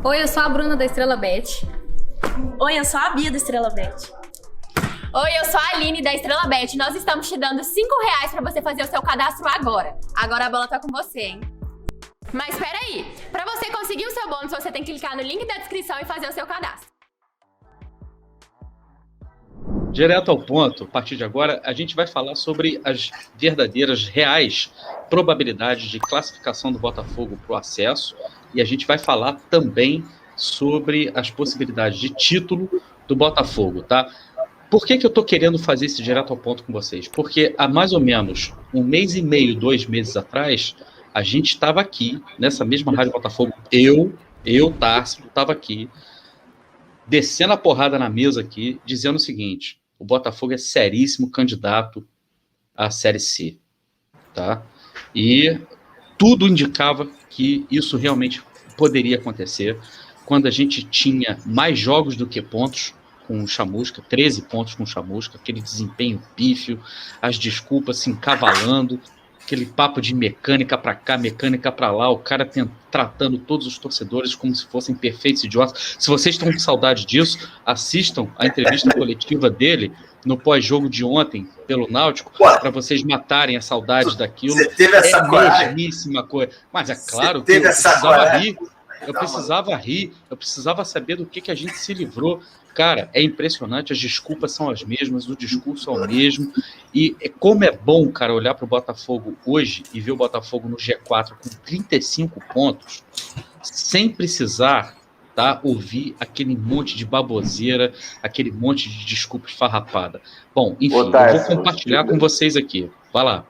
Oi, eu sou a Bruna da Estrela Bet. Oi, eu sou a Bia da Estrela Bet. Oi, eu sou a Aline da Estrela Bet. Nós estamos te dando R$5 para você fazer o seu cadastro agora. Agora a bola tá com você, hein? Mas peraí, para você conseguir o seu bônus, você tem que clicar no link da descrição e fazer o seu cadastro. Direto ao ponto, a partir de agora, a gente vai falar sobre as verdadeiras, reais probabilidades de classificação do Botafogo para o acesso, e a gente vai falar também sobre as possibilidades de título do Botafogo, tá? Por que eu estou querendo fazer esse direto ao ponto com vocês? Porque há mais ou menos 1 mês e meio, 2 meses atrás, a gente estava aqui, nessa mesma Rádio Botafogo, Társilo, estava aqui, descendo a porrada na mesa aqui, dizendo o seguinte: o Botafogo é seríssimo candidato à Série C, tá? E tudo indicava que isso realmente poderia acontecer quando a gente tinha mais jogos do que pontos com o Chamusca, 13 pontos com o Chamusca, aquele desempenho pífio, as desculpas se encavalando, aquele papo de mecânica para cá, mecânica para lá, o cara tratando todos os torcedores como se fossem perfeitos idiotas. Se vocês estão com saudade disso, assistam a entrevista coletiva dele no pós-jogo de ontem pelo Náutico, para vocês matarem a saudade daquilo. Você teve essa coragem? Mesmíssima coisa. Mas é claro que eu precisava rir, eu precisava saber do que a gente se livrou. Cara, é impressionante, as desculpas são as mesmas, o discurso é o mesmo, e como é bom, cara, olhar para o Botafogo hoje e ver o Botafogo no G4 com 35 pontos, sem precisar, tá, ouvir aquele monte de baboseira, aquele monte de desculpa esfarrapada. Bom, enfim, eu vou compartilhar com vocês aqui. Vai lá.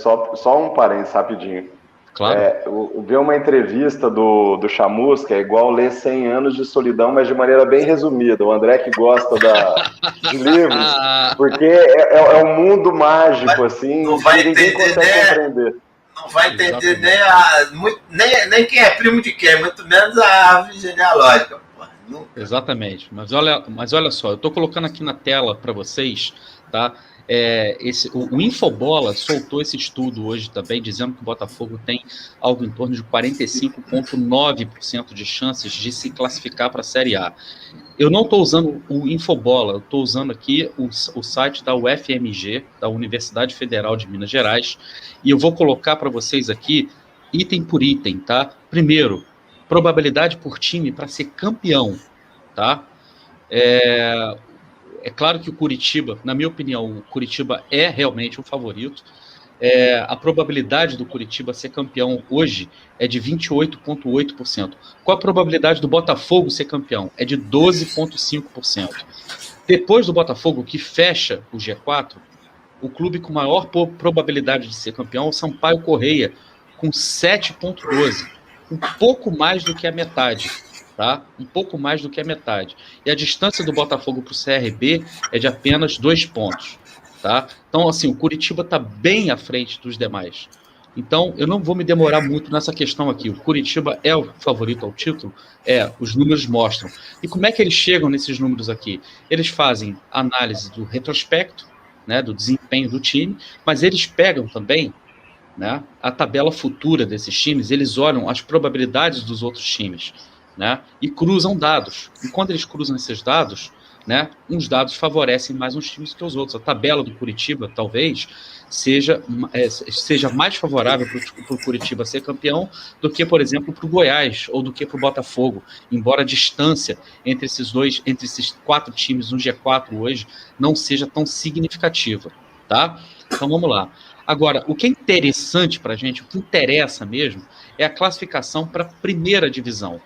Só um parênteses rapidinho. Claro. Ver uma entrevista do Chamusca é igual ler 100 anos de solidão, mas de maneira bem resumida. O André que gosta de livros, porque é um mundo mágico, assim, que ninguém consegue compreender. Não vai entender nem quem é primo de quem, muito menos a árvore genealógica. Exatamente. Mas olha só, eu estou colocando aqui na tela para vocês, tá? O Infobola soltou esse estudo hoje também, dizendo que o Botafogo tem algo em torno de 45,9% de chances de se classificar para a Série A. Eu não estou usando o Infobola, eu estou usando aqui o site da UFMG, da Universidade Federal de Minas Gerais, e eu vou colocar para vocês aqui, item por item, tá? Primeiro, probabilidade por time para ser campeão, tá? É claro que o Curitiba, na minha opinião, o Curitiba é realmente o favorito. A probabilidade do Curitiba ser campeão hoje é de 28,8%. Qual a probabilidade do Botafogo ser campeão? É de 12,5%. Depois do Botafogo, que fecha o G4, o clube com maior probabilidade de ser campeão é o Sampaio Corrêa, com 7,12%. Um pouco mais do que a metade. Tá? Um pouco mais do que a metade. E a distância do Botafogo para o CRB é de apenas 2 pontos. Tá? Então, assim, o Curitiba está bem à frente dos demais. Então, eu não vou me demorar muito nessa questão aqui. O Curitiba é o favorito ao título? Os números mostram. E como é que eles chegam nesses números aqui? Eles fazem análise do retrospecto, né, do desempenho do time, mas eles pegam também, né, a tabela futura desses times, eles olham as probabilidades dos outros times, né, e cruzam dados. E quando eles cruzam esses dados, né, uns dados favorecem mais uns times que os outros. A tabela do Curitiba, talvez, seja mais favorável para o Curitiba ser campeão do que, por exemplo, para o Goiás ou do que para o Botafogo, embora a distância entre esses 4 times no G4 hoje não seja tão significativa, tá? Então vamos lá. Agora, o que é interessante para a gente, o que interessa mesmo, é a classificação para a primeira divisão,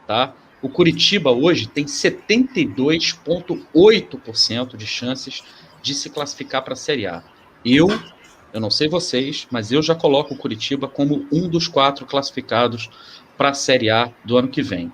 tá? O Curitiba hoje tem 72,8% de chances de se classificar para a Série A. Eu não sei vocês, mas eu já coloco o Curitiba como um dos 4 classificados para a Série A do ano que vem.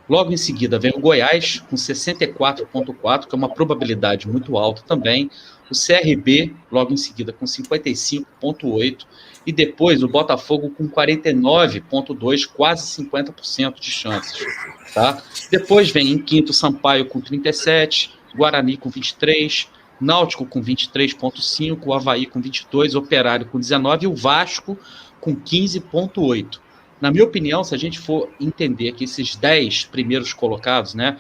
Logo em seguida vem o Goiás com 64,4%, que é uma probabilidade muito alta também. o CRB logo em seguida com 55,8% e depois o Botafogo com 49,2%, quase 50% de chances. Tá? Depois vem em quinto Sampaio com 37%, Guarani com 23%, Náutico com 23,5%, o Avaí com 22%, Operário com 19% e o Vasco com 15,8%. Na minha opinião, se a gente for entender que esses 10 primeiros colocados, né,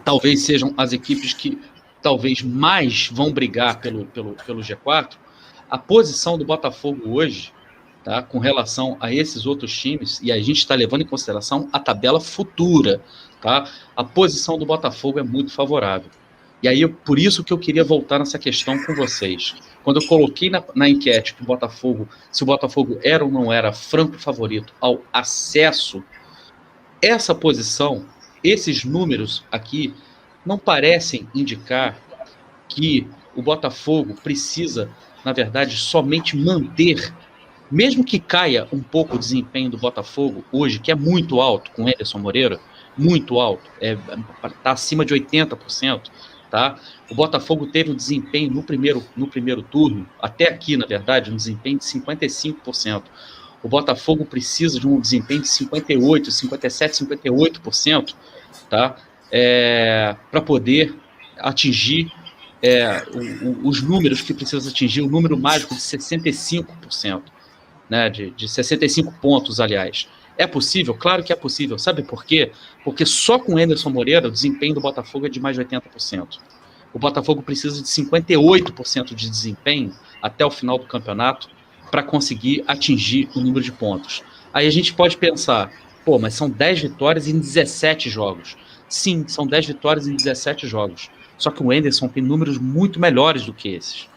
talvez sejam as equipes que talvez mais vão brigar pelo G4, a posição do Botafogo hoje, tá, com relação a esses outros times, e a gente está levando em consideração a tabela futura, tá, a posição do Botafogo é muito favorável. E aí, por isso que eu queria voltar nessa questão com vocês. Quando eu coloquei na enquete que se o Botafogo era ou não era franco favorito ao acesso, essa posição, esses números aqui, não parecem indicar que o Botafogo precisa, na verdade, somente manter, mesmo que caia um pouco o desempenho do Botafogo hoje, que é muito alto com o Anderson Moreira, muito alto, está acima de 80%, tá? O Botafogo teve um desempenho no primeiro turno, até aqui, na verdade, um desempenho de 55%. O Botafogo precisa de um desempenho de 58%, 57%, 58%, tá? Para poder atingir os números que precisa atingir, o número mágico de 65%, né? De 65 pontos, aliás. É possível? Claro que é possível. Sabe por quê? Porque só com o Anderson Moreira o desempenho do Botafogo é de mais de 80%. O Botafogo precisa de 58% de desempenho até o final do campeonato para conseguir atingir o número de pontos. Aí a gente pode pensar, mas são 10 vitórias em 17 jogos. Sim, são 10 vitórias em 17 jogos. Só que o Anderson tem números muito melhores do que esses.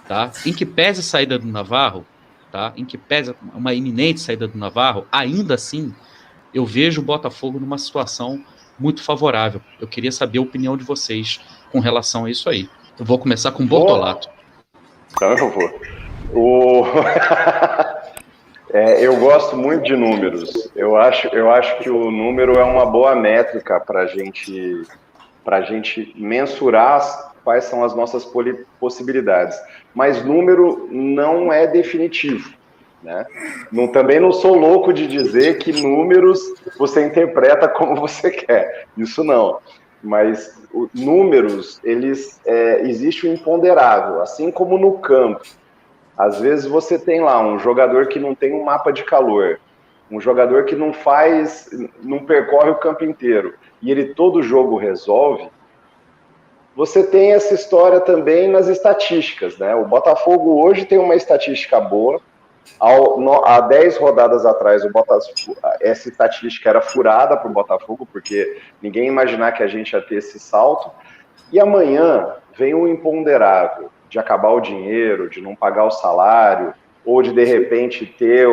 Tá? Em que pese a saída do Navarro, tá? Em que pese uma iminente saída do Navarro, ainda assim, eu vejo o Botafogo numa situação muito favorável. Eu queria saber a opinião de vocês com relação a isso aí. Eu vou começar com o Bortolato. Então eu vou. Eu gosto muito de números. Eu acho que o número é uma boa métrica para a gente mensurar quais são as nossas possibilidades. Mas número não é definitivo, né? Também não sou louco de dizer que números você interpreta como você quer. Isso não. Mas números, existe o imponderável, assim como no campo. Às vezes você tem lá um jogador que não tem um mapa de calor, um jogador que não percorre o campo inteiro, e ele todo jogo resolve. Você tem essa história também nas estatísticas, né? O Botafogo hoje tem uma estatística boa. Há 10 rodadas atrás, essa estatística era furada para o Botafogo, porque ninguém ia imaginar que a gente ia ter esse salto. E amanhã vem o imponderável de acabar o dinheiro, de não pagar o salário, ou de repente ter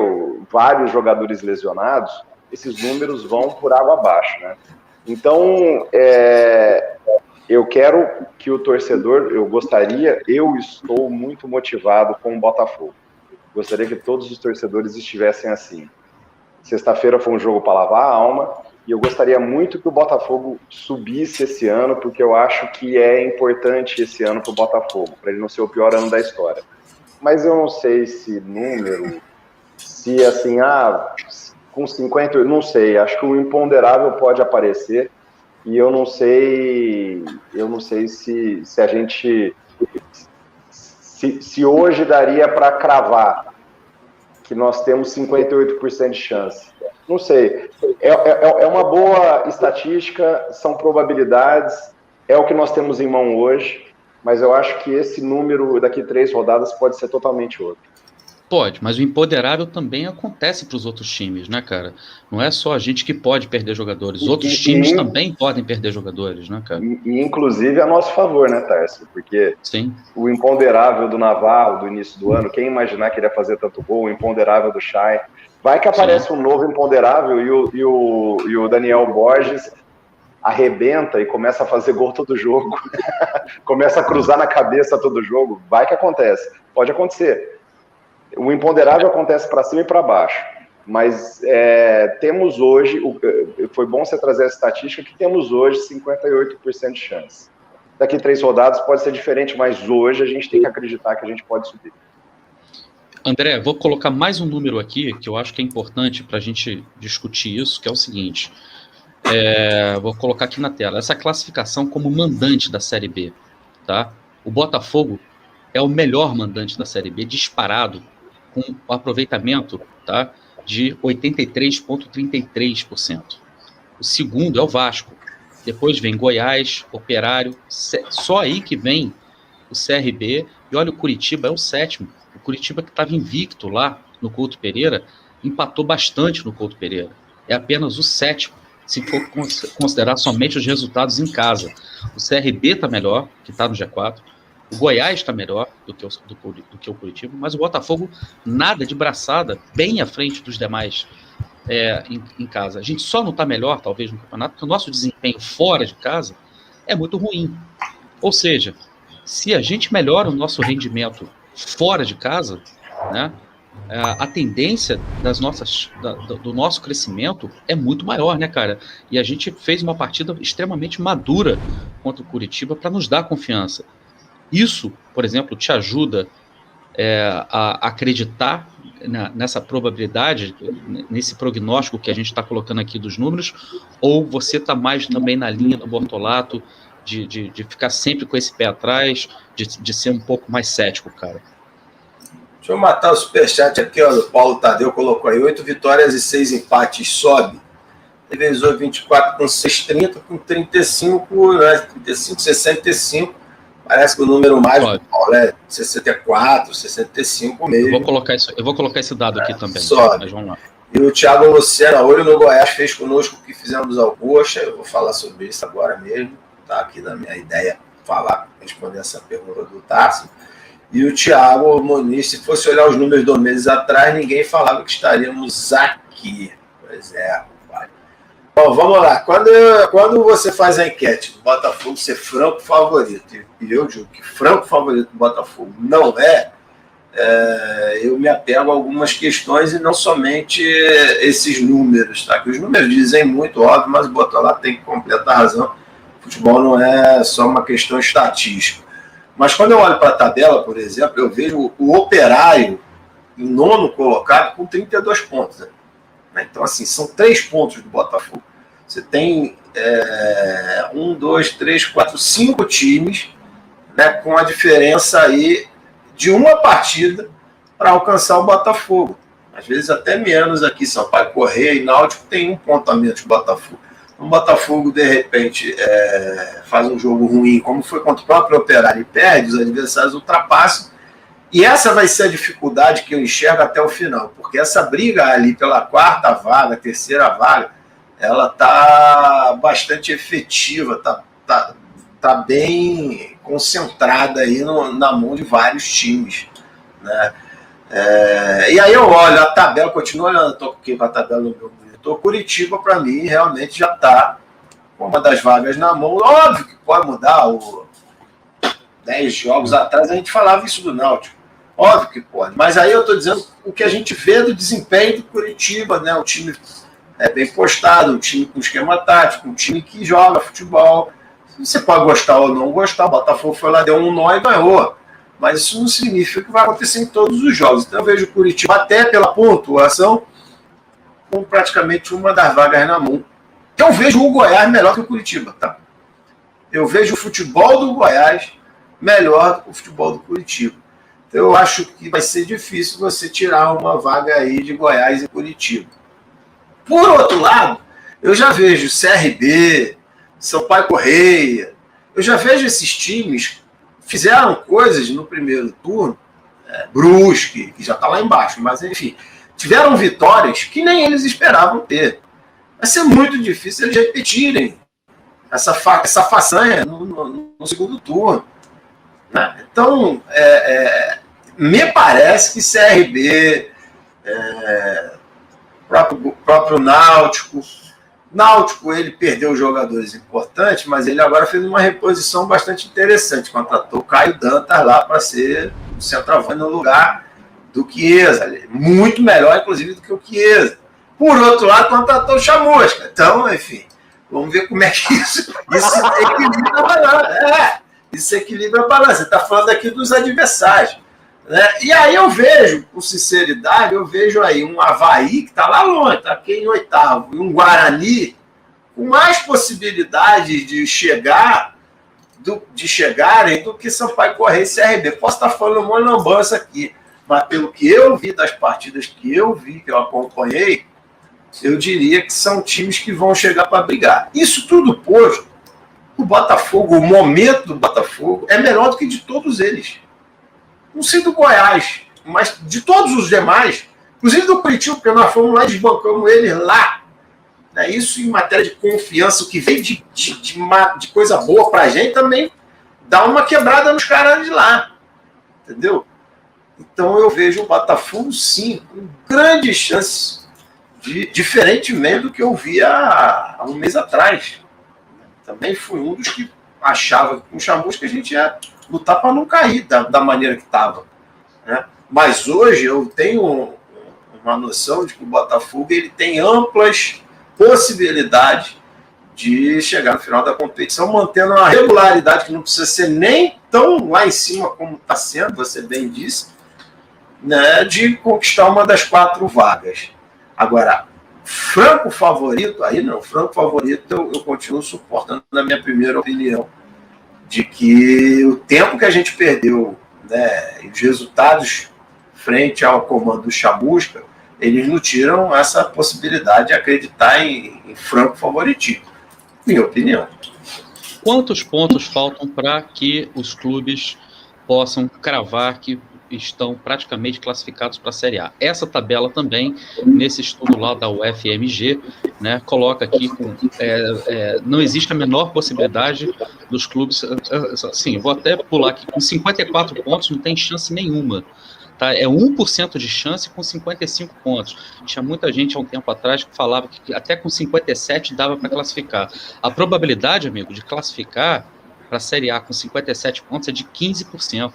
vários jogadores lesionados. Esses números vão por água abaixo, né? Então, eu quero que o torcedor, eu estou muito motivado com o Botafogo. Gostaria que todos os torcedores estivessem assim. Sexta-feira foi um jogo para lavar a alma, e eu gostaria muito que o Botafogo subisse esse ano, porque eu acho que é importante esse ano para o Botafogo, para ele não ser o pior ano da história. Mas eu não sei se assim, com 50, eu não sei, acho que o imponderável pode aparecer, e eu não sei se a gente, se hoje daria para cravar que nós temos 58% de chance. Não sei, é uma boa estatística, são probabilidades, é o que nós temos em mão hoje, mas eu acho que esse número daqui 3 rodadas pode ser totalmente outro. Pode, mas o imponderável também acontece para os outros times, né, cara? Não é só a gente que pode perder jogadores, outros times também podem perder jogadores, né, cara? E inclusive a nosso favor, né, Tarso? Porque sim, o imponderável do Navarro do início do ano, quem imaginar que ele ia fazer tanto gol, o imponderável do Chay, vai que aparece um novo imponderável e o Daniel Borges arrebenta e começa a fazer gol todo jogo, começa a cruzar na cabeça todo jogo, vai que acontece, pode acontecer. O imponderável acontece para cima e para baixo, mas temos hoje, foi bom você trazer a estatística, que temos hoje 58% de chance. daqui 3 rodadas pode ser diferente, mas hoje a gente tem que acreditar que a gente pode subir. André, vou colocar mais um número aqui, que eu acho que é importante para a gente discutir isso, que é o seguinte. Vou colocar aqui na tela. Essa classificação como mandante da Série B. Tá? O Botafogo é o melhor mandante da Série B, disparado, com o aproveitamento, tá, de 83,33%. O segundo é o Vasco. Depois vem Goiás, Operário, só aí que vem o CRB. E olha, o Curitiba é o sétimo. O Curitiba, que estava invicto lá no Couto Pereira, empatou bastante no Couto Pereira. É apenas o sétimo, se for considerar somente os resultados em casa. O CRB está melhor, que está no G4. O Goiás está melhor do que o Curitiba, mas o Botafogo nada de braçada, bem à frente dos demais em casa. A gente só não está melhor, talvez, no campeonato, porque o nosso desempenho fora de casa é muito ruim. Ou seja, se a gente melhora o nosso rendimento fora de casa, né, a tendência do nosso crescimento é muito maior, né, cara? E a gente fez uma partida extremamente madura contra o Curitiba para nos dar confiança. Isso, por exemplo, te ajuda a acreditar nessa probabilidade, nesse prognóstico que a gente está colocando aqui dos números, ou você está mais também na linha do Bortolato, de ficar sempre com esse pé atrás, de ser um pouco mais cético, cara? Deixa eu matar o superchat aqui, ó. O Paulo Tadeu colocou aí 8 vitórias e 6 empates, sobe. Revezou 24 com 6,30, com 35, né? 35, 65. Parece que o número mais do Paulo é 64, 65 mesmo. Eu vou colocar esse dado aqui também. Sobe. Mas vamos lá. E o Thiago Lucena, olho no Goiás, fez conosco o que fizemos ao Coxa. Eu vou falar sobre isso agora mesmo. Tá aqui na minha ideia responder essa pergunta do Tarso. E o Thiago Muniz, se fosse olhar os números 2 meses atrás, ninguém falava que estaríamos aqui. Pois é, pai. Bom, vamos lá. Quando você faz a enquete do Botafogo ser franco favorito, e eu digo que franco favorito do Botafogo não eu me apego a algumas questões e não somente esses números, tá? Que os números dizem muito, óbvio, mas o Botafogo tem que completar a razão. O futebol não é só uma questão estatística. Mas quando eu olho para a tabela, por exemplo, eu vejo o Operário em 9º colocado com 32 pontos. Né? Então, assim, são 3 pontos do Botafogo. Você tem 1, 2, 3, 4, 5 times, né, com a diferença aí de uma partida para alcançar o Botafogo. Às vezes até menos aqui, Sampaio Corrêa e Náutico tem 1 ponto a menos que o Botafogo. O Botafogo, de repente, faz um jogo ruim, como foi contra o próprio Operário, e perde, os adversários ultrapassam. E essa vai ser a dificuldade que eu enxergo até o final, porque essa briga ali pela 4ª vaga, 3ª vaga, ela está bastante efetiva, tá bem concentrada aí na mão de vários times, né? E aí eu olho a tabela, continuo olhando, estou aqui com a tabela no meu monitor. Curitiba, para mim, realmente já está com uma das vagas na mão. Óbvio que pode mudar. 10 jogos atrás a gente falava isso do Náutico. Óbvio que pode. Mas aí eu estou dizendo o que a gente vê do desempenho do Curitiba, né? Um time bem postado, um time com esquema tático, um time que joga futebol. Você pode gostar ou não gostar. O Botafogo foi lá, deu um nó e ganhou. Mas isso não significa que vai acontecer em todos os jogos. Então eu vejo o Curitiba, até pela pontuação, com praticamente uma das vagas na mão. Eu vejo o Goiás melhor que o Curitiba, tá? Eu vejo o futebol do Goiás melhor que o futebol do Curitiba. Então eu acho que vai ser difícil você tirar uma vaga aí de Goiás e Curitiba. Por outro lado, eu já vejo CRB, Sampaio Corrêa, eu já vejo esses times fizeram coisas no primeiro turno, Brusque, que já está lá embaixo, mas enfim, tiveram vitórias que nem eles esperavam ter. Vai ser muito difícil eles repetirem essa façanha no segundo turno. Né? Então, me parece que CRB, próprio Náutico, ele perdeu jogadores importantes, mas ele agora fez uma reposição bastante interessante. Contratou o Caio Dantas lá para ser o centroavante no lugar do Chiesa. Muito melhor, inclusive, do que o Chiesa. Por outro lado, contratou o Chamusca. Então, enfim, vamos ver como é que isso equilibra. desequilibra a balança. Você está falando aqui dos adversários. Né? E aí eu vejo, com sinceridade, eu vejo aí um Avaí que está lá longe, está aqui em oitavo, e um Guarani com mais possibilidades de chegarem do que Sampaio Corrêa e CRB. Posso estar falando uma lambança aqui, mas pelo que eu vi das partidas que eu acompanhei, eu diria que são times que vão chegar para brigar. Isso tudo posto, o Botafogo, o momento do Botafogo é melhor do que de todos eles. Não sei do Goiás, mas de todos os demais, inclusive do Curitiba, porque nós fomos lá e desbancamos ele lá. Né? Isso em matéria de confiança, o que vem de coisa boa pra gente também dá uma quebrada nos caras de lá. Entendeu? Então eu vejo o Botafogo, sim, com grande chance, diferentemente do que eu via há um mês atrás. Também fui um dos que achava que com o Chamusca a gente ia lutar para não cair da maneira que estava. Né? Mas hoje eu tenho uma noção de que o Botafogo ele tem amplas possibilidades de chegar no final da competição, mantendo uma regularidade que não precisa ser nem tão lá em cima como está sendo, você bem disse, né, de conquistar uma das 4 vagas. Agora, franco favorito, aí não, franco favorito eu continuo suportando na minha primeira opinião, de que o tempo que a gente perdeu, né, e os resultados frente ao comando do Chamusca, eles não tiram essa possibilidade de acreditar em franco favoritismo, minha opinião. Quantos pontos faltam para que os clubes possam cravar que estão praticamente classificados para a Série A? Essa tabela também, nesse estudo lá da UFMG, né, coloca aqui não existe a menor possibilidade dos clubes, assim, vou até pular aqui, com 54 pontos não tem chance nenhuma. Tá? É 1% de chance com 55 pontos. Tinha muita gente há um tempo atrás que falava que até com 57 dava para classificar. A probabilidade, amigo, de classificar para a Série A com 57 pontos é de 15%,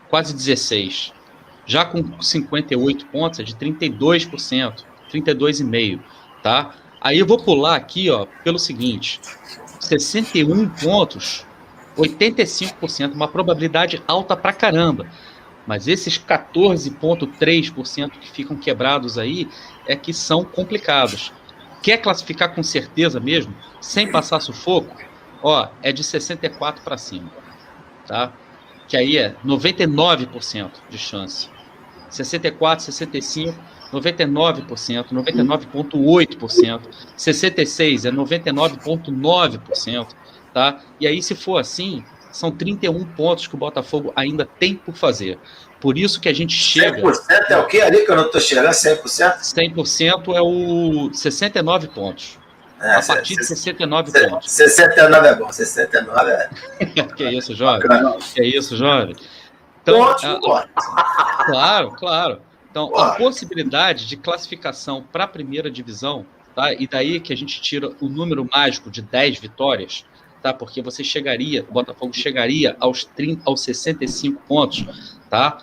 quase 16%. Já com 58 pontos é de 32%, 32,5%. Tá? Aí eu vou pular aqui, ó, pelo seguinte: 61 pontos, 85%, uma probabilidade alta pra caramba. Mas esses 14,3% que ficam quebrados aí é que são complicados. Quer classificar com certeza mesmo, sem passar sufoco? Ó, é de 64 para cima, tá? Que aí é 99% de chance. 64, 65, 99%, 99,8%. 66 é 99,9%, tá? E aí, se for assim, são 31 pontos que o Botafogo ainda tem por fazer. Por isso que a gente chega... 100% é o que ali que eu não estou chegando? 100%? 100% é o 69 pontos. A partir de 69 pontos. 69 é bom, 69 é... Que isso, jovem? Que isso, jovem? Então, claro. Então, a possibilidade de classificação para a primeira divisão, tá? E daí que a gente tira o número mágico de 10 vitórias, tá? Porque o Botafogo chegaria aos 65 pontos, tá?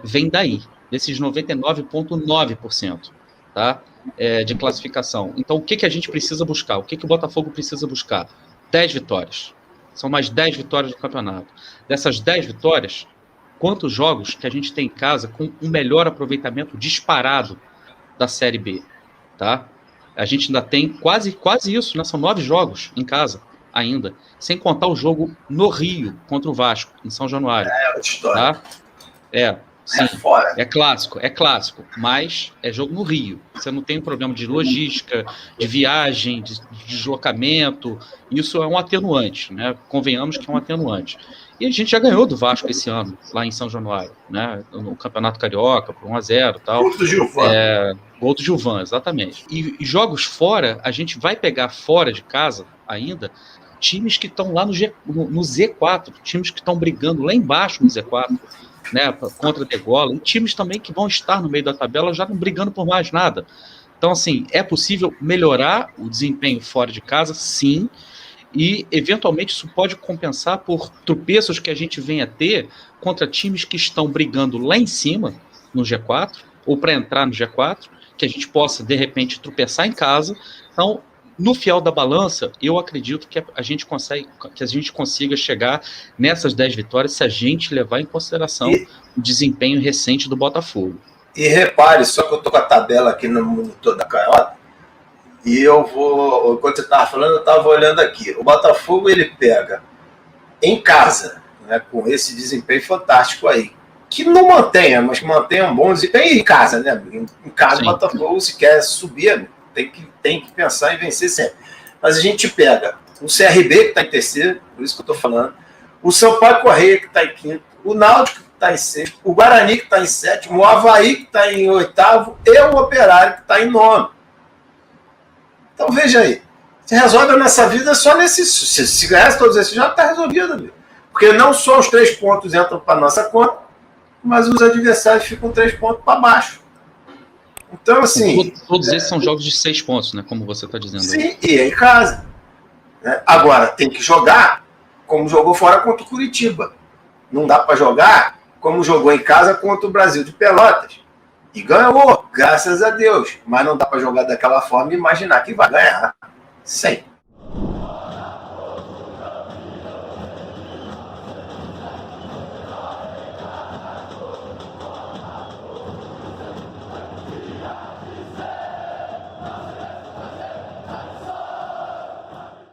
Vem daí, desses 99,9%, tá? De classificação. Então, o que a gente precisa buscar? O que o Botafogo precisa buscar? 10 vitórias. São mais 10 vitórias do campeonato. Dessas 10 vitórias, quantos jogos que a gente tem em casa com um melhor aproveitamento disparado da Série B, tá? A gente ainda tem quase isso, né? São 9 jogos em casa ainda, sem contar o jogo no Rio contra o Vasco, em São Januário. outra história. Tá? Sim, é clássico, mas é jogo no Rio. Você não tem problema de logística, de viagem, de deslocamento. Isso é um atenuante, né? Convenhamos que é um atenuante. E a gente já ganhou do Vasco esse ano, lá em São Januário, né? No Campeonato Carioca, por 1-0 e tal. Gol do Gilvan. Gol do Gilvan, exatamente. E jogos fora, a gente vai pegar fora de casa ainda times que estão lá no Z4, times que estão brigando lá embaixo no Z4, né, contra a Degola, e times também que vão estar no meio da tabela já não brigando por mais nada. Então, assim, é possível melhorar o desempenho fora de casa, sim, e eventualmente isso pode compensar por tropeços que a gente venha a ter contra times que estão brigando lá em cima, no G4, ou para entrar no G4, que a gente possa, de repente, tropeçar em casa. Então, no fiel da balança, eu acredito que a gente consiga chegar nessas 10 vitórias se a gente levar em consideração o desempenho recente do Botafogo. E repare, só que eu tô com a tabela aqui no monitor da Canhota, e enquanto você estava falando, eu estava olhando aqui. O Botafogo, ele pega em casa, né, com esse desempenho fantástico aí, que não mantenha, mas que mantenha um bom desempenho em casa, né? Em casa, o Botafogo, se quer subir, tem que pensar em vencer sempre. Mas a gente pega o CRB, que está em terceiro, por isso que eu estou falando, o Sampaio Corrêa, que está em quinto, o Náutico, que está em sexto, o Guarani, que está em sétimo, o Avaí, que está em oitavo, e o Operário, que está em nono. Então, veja aí. Se resolve nessa vida só nesse... Se ganhar todos esses, já está resolvido, amigo. Porque não só os 3 pontos entram para nossa conta, mas os adversários ficam 3 pontos para baixo. Então, assim... Todos esses são jogos de 6 pontos, né? Como você está dizendo. Sim, e é em casa. Né? Agora, tem que jogar como jogou fora contra o Curitiba. Não dá para jogar como jogou em casa contra o Brasil de Pelotas. E ganhou, graças a Deus. Mas não dá para jogar daquela forma e imaginar que vai ganhar. Sempre.